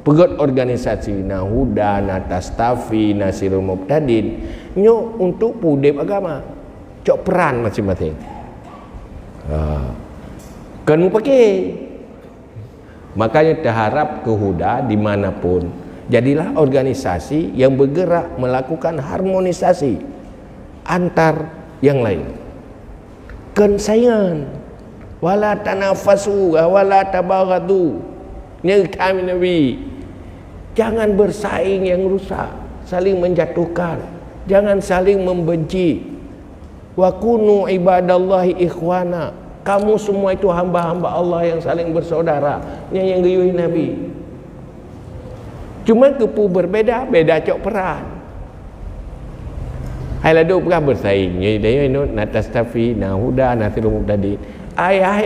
Perut organisasi Nahuda, Natastafi, Nasirul Muqtadin nyo untuk pudip agama. Cok peran masing-masing. Kan pakai. Makanya terharap ke Huda dimanapun, jadilah organisasi yang bergerak melakukan harmonisasi antar yang lain. Kan saingan. Wala tanafasu wala tabaghadu. Ni kami Nabi. Jangan bersaing yang rusak, saling menjatuhkan, jangan saling membenci. Wa kunu ibadallahi ikhwana. Kamu semua itu hamba-hamba Allah yang saling bersaudara. Yang gayuhi Nabi. Cuma kepu berbeda, beda cok peran. Hai ladu pernah bersaing. Dia Natastafi, Nahuda, Nasirul Muqtadin. Ayah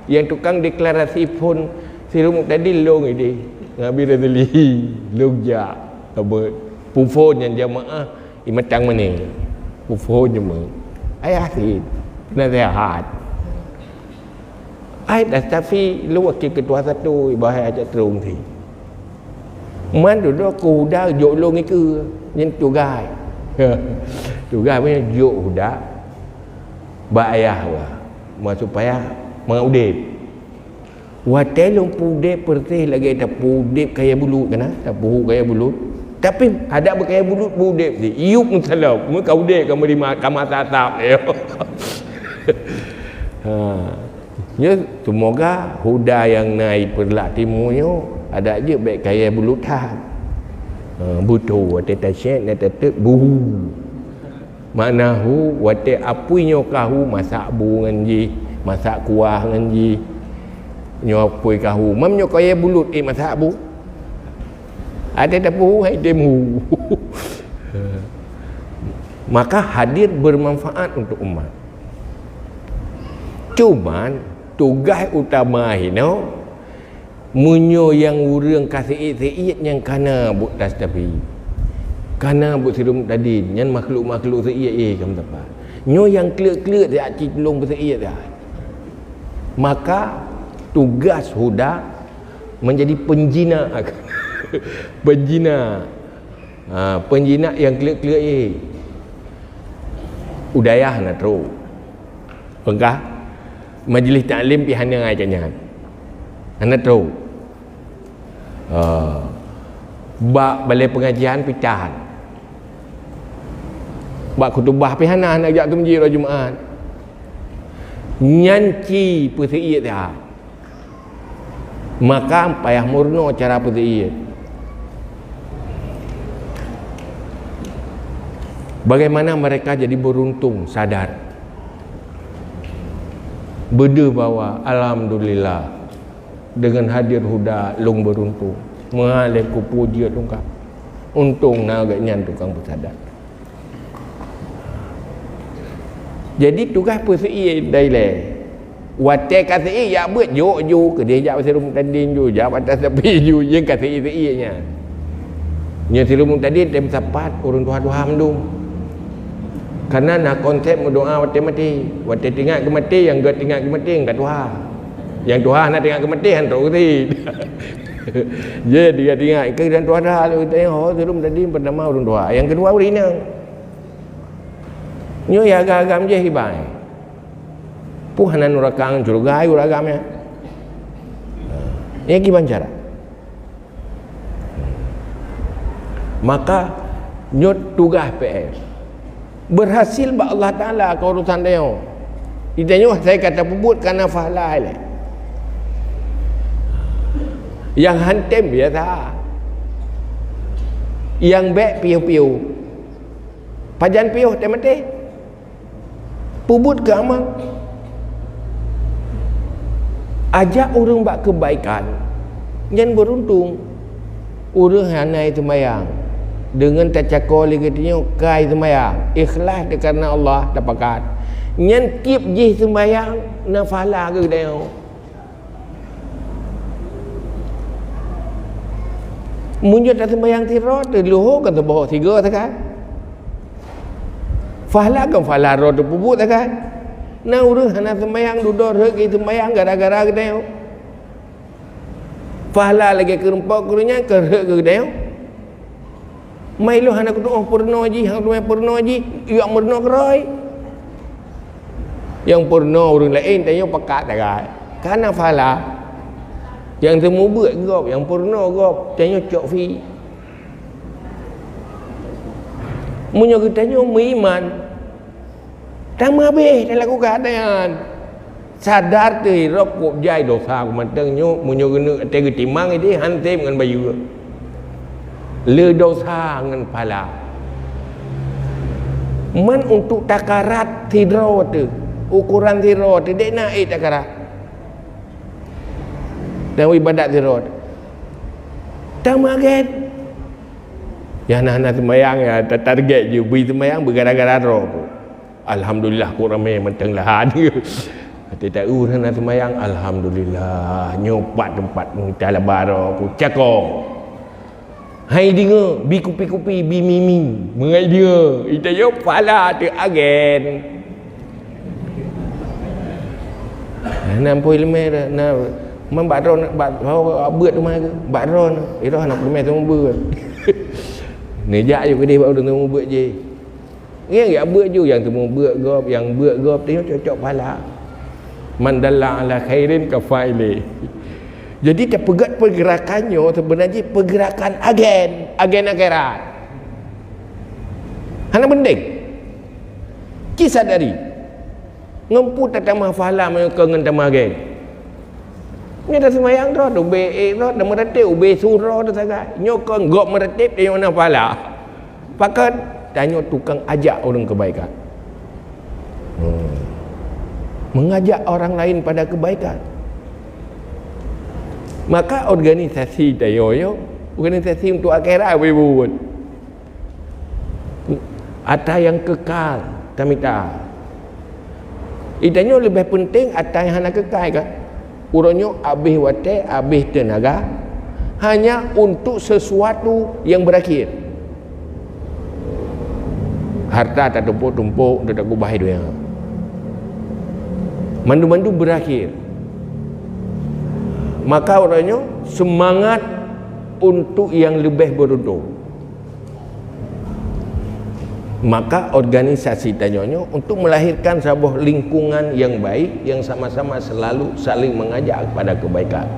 yang tukang deklarasi pun Sirul Muqtadin long ini. Nabi Razali logja apa pufon yang jamaah imatang mana pufon jemaah ayah sih nasihat ayat tapi lu wakil ketua satu bahaya aja terung sih man duduk kuda jolong itu yang tugai punya jodoh bayah wah supaya mengudip Watelung pudip pertih lagi ada pudip kaya bulut kena, tak buhu kaya bulut. Tapi ada berkaya bulut pudip ni. Iup mensalam, kau dek kamu di kamar tatap. Ya, semoga Huda yang naik perlak timurnya ada aja baik kaya bulutan. Butuh wate tasyek na tetep buhu. Manahu wate apuinyo kahu masak bu nganji, masak kuah nganji. Nyopoi kahu mam nyo kaya bulut masak bu ada tapu hai demu. Maka hadir bermanfaat untuk umat. Cuman tugas utama hino munyo yang urang kasih seit yang kana bu tastafi kana bu Sirul Muqtadin yang makhluk-makhluk seit kamu tepat nyo yang clear dia acik tolong berseit dah. Maka tugas Huda menjadi penjina penjina yang clear udayah na tru pengkah majlis taklim pi hana ngai kanyan ana tru bak balai pengajian picahan bak khutbah pi hana nak ajak ke masjid Jumaat nyanci peseit dah. Maka payah murno cara peseit. Bagaimana mereka jadi beruntung sadar beda bahawa alhamdulillah dengan hadir Huda long beruntung mengalih ku puji tungkap untung nagaknya tukang bersadar. Jadi tugas peseit daileh wate kasih ya buat ju ke dia jak Sirul Muqtadin ju jak atas tepi ju yang kasih nya nya Sirul Muqtadin tem sapat urun Tuhan mendung karena nak konsep berdoa mati wate tinggal ke mati yang gak tinggal ke mati enggak Tuhan yang Tuhan nak tinggal ke mati hantu ti je dia tinggal ke dan Tuhan dah lu tengok Sirul Muqtadin pertama urun Tuhan yang kedua urina nyo ya agam je hibai Puhanan urakang jurugai uragamnya. Ini gimana cara? Maka nyut tugas PS berhasil ba Allah Taala ke urusan dia. Ditanya saya kata pebut karena fahala ile. Yang hantem biasa. Yang bek piu-piu. Pajan piu teh mati. Pebut ke amal. Ajak orang buat kebaikan jangan beruntung orang hanai semayang dengan tacakol katanya kai semayang ikhlas kerana Allah dapat nyan kip jih semayang nafala ke dia munjut tak semayang tirot luhur kan terbawa tiga kan fahala kan fahala rot pubut kan nah urang hana semayang duduk regi semayang gara-gara kita Fahla lagi kerempak kurunya kerek ke dia. Mai lu hana kudu purno ji, hang tu purno ji, ya murno keroi. Yang purno orang lain tanya pakat tak kan. Karena fahla yang temu buat gop, yang purno gop, tanya cok fi. Munyo kita tanya iman. Tama be dalam keadaan sadar tu rokok jai dosa kumateng nyo munyo gena te timang ini hantem dengan bayu le dosa dengan pala man untuk takarat tidro tu ukuran tidro tu dek naik takarat dan ibadat tidro tamaget ya nak semayang ya target je beri semayang bergara-gara roh alhamdulillah ku ramai menteng lah dia tak nak semayang alhamdulillah nyopat tempat kita labaro ku cakong hai dengar bi kupi-kupi bi mimi mengai dia kita yo pala tu agen nampoi lemeh dah na membadron bawa beut rumah ke badron itu anak lemeh tu beut nejak je dia bawa tu beut je ya beut je yang tu beut gop yang beut gop tengok cocok pala mandalla ala khairin kafaili. Jadi terpegat pergerakannya sebenarnya pergerakan agen akhirat. Hana penting. Kisah dari ngempu tatama fahala mereka ngan tamagen. Ni dah semayang dah be dah meretip be surah dah sagai. Nyokong gop meretip dia mana fahala. Pakat tanya tukang ajak orang kebaikan. Mengajak orang lain pada kebaikan. Maka organisasi tayo organisasi untuk akhirat buat ada yang kekal tamita itanya lebih penting ada yang nak kekal kan uronyo habis wate habis tenaga hanya untuk sesuatu yang berakhir harta tak tumpuk-tumpuk tak kubah dia mandu-mandu berakhir maka orangnya semangat untuk yang lebih beruntung maka organisasi tanyanya untuk melahirkan sebuah lingkungan yang baik yang sama-sama selalu saling mengajak kepada kebaikan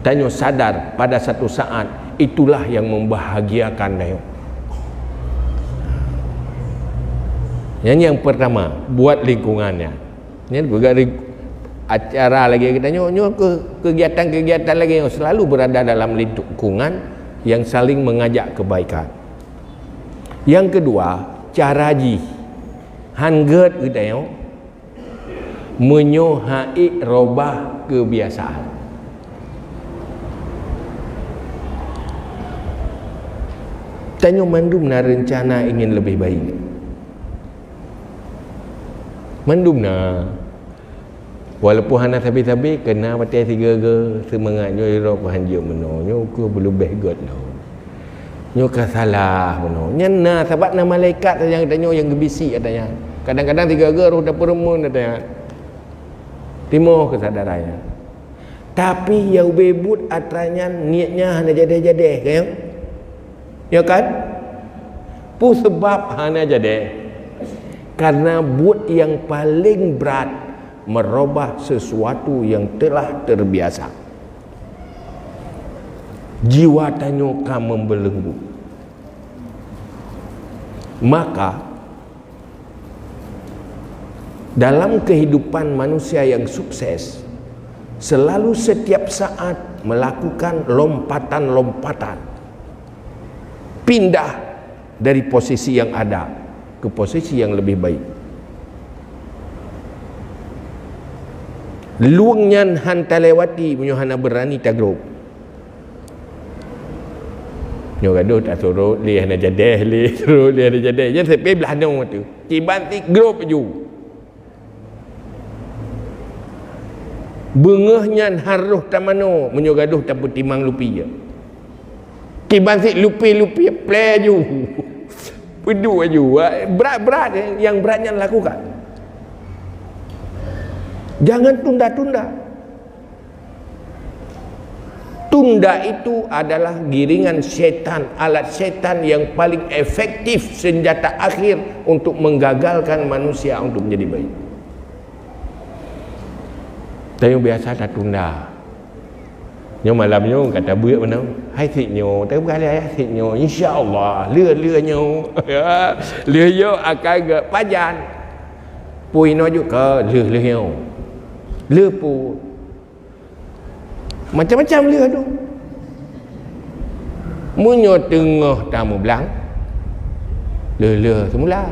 tanya sadar pada satu saat itulah yang membahagiakan dia yang pertama buat lingkungannya ni juga acara lagi kita nyo kegiatan-kegiatan lagi yang selalu berada dalam lingkungan yang saling mengajak kebaikan. Yang kedua, cara ji hangget kita nyo menyohai robah kebiasaan. Tanyo mandum na rencana ingin lebih baik. Mandum na walaupun hana sabi-sabi kena pakai tiga ke semangat nyo iro pahanjo meno nyo ku belum begot no nyo ka salah meno nyana sebab na malaikat yang tanya yang gebisi katanya kadang-kadang tiga ke roh dapur mun katanya timo kesadarannya tapi yang bebut atranya niatnya hana jadi-jadi kan ya kan pu sebab hana jadi karena buat yang paling berat merubah sesuatu yang telah terbiasa. Jiwa tanyoka membelenggu. Maka dalam kehidupan manusia yang sukses selalu setiap saat melakukan lompatan-lompatan pindah dari posisi yang ada ke posisi yang lebih baik. Luangnya hanta lewati punya hana berani tagrub. Nyo gaduh tak suruh li hana jadeh li suruh li hana jadeh. Jangan sepe belah nong tu. Cibanti grup ju. Bengahnya haruh tamano menyo gaduh tak timang lupi je. Cibanti lupi-lupi play ju. Pedu aju. Berat-berat yang beratnya lakukan. Jangan tunda-tunda. Tunda itu adalah giringan syaitan, alat syaitan yang paling efektif, senjata akhir untuk menggagalkan manusia untuk menjadi baik. Tapi biasa dah tunda. Nyo malam nyo kata buat mana? Hai thịt nyo, tapi bukan hai thịt nyo. InsyaAllah, lừa nyo. Lừa yo akan ke pajan. Pui no juga lừa nyo. Lừa pu. Macam-macam lừa tu. Munyo tengah tamu belang. Lừa semula.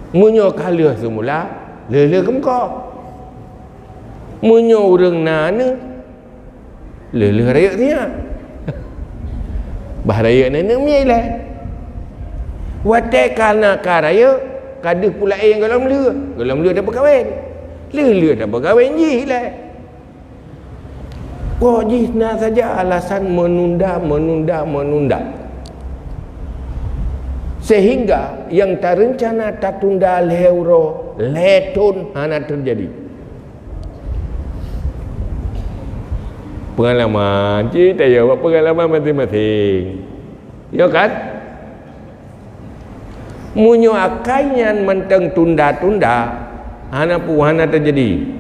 Munyo kala semula, lừa ke muka. Munyo urang nana, lừa raya dia. Bahraya nana miailah. Watai kana karaya, kada pula yang galam lừa. Galam lừa dah berkahwin. Lừa dah berkahwin jilah. Kok jihna saja alasan menunda. Sehingga yang terencana tertunda leuro letun hana terjadi. Pengalaman cerita ya, buat pengalaman masing-masing. Ya kan? Munyo akainya menteng tunda-tunda hana terjadi.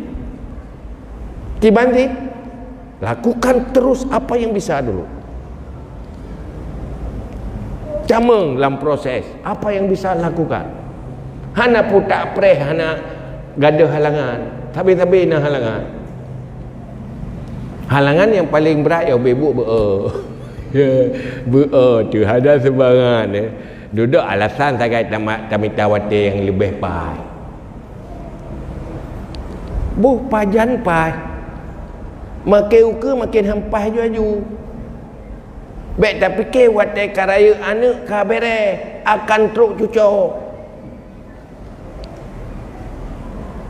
Kibanti lakukan terus apa yang bisa dulu. Cameng dalam proses apa yang bisa lakukan. Hana pun tak preh, hana gada halangan. Tapi nak halangan. Halangan yang paling berat ya bebuk tu ada sebarangan duduk alasan sangat tamitawati yang lebih pai. Buh pajan pai. Makin uka makin hampas ju. Baik tapi ke watai karaya anak kabere akan truk cucuk.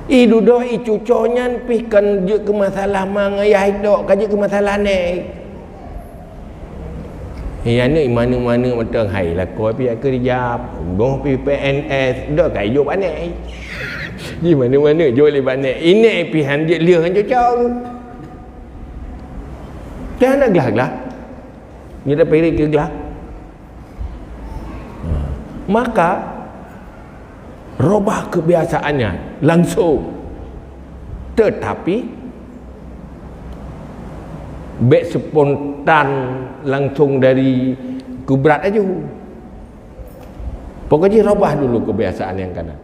Duduk cucuknya pihkan je ke masalah mangayah hidup kaje ke masalah ni. Anak mana-mana macam hai lah kau pi kerja, boh pi PNS, dak kai hidup anak. Di mana-mana jual le anak. Ini pihan dia liang cucuk. Jangan gelak-gelak. Dia dah pergi ke gelak. Maka robah kebiasaannya langsung. Tetapi bek spontan langsung dari kubrat aja. Pokoknya robah dulu kebiasaan yang kanan.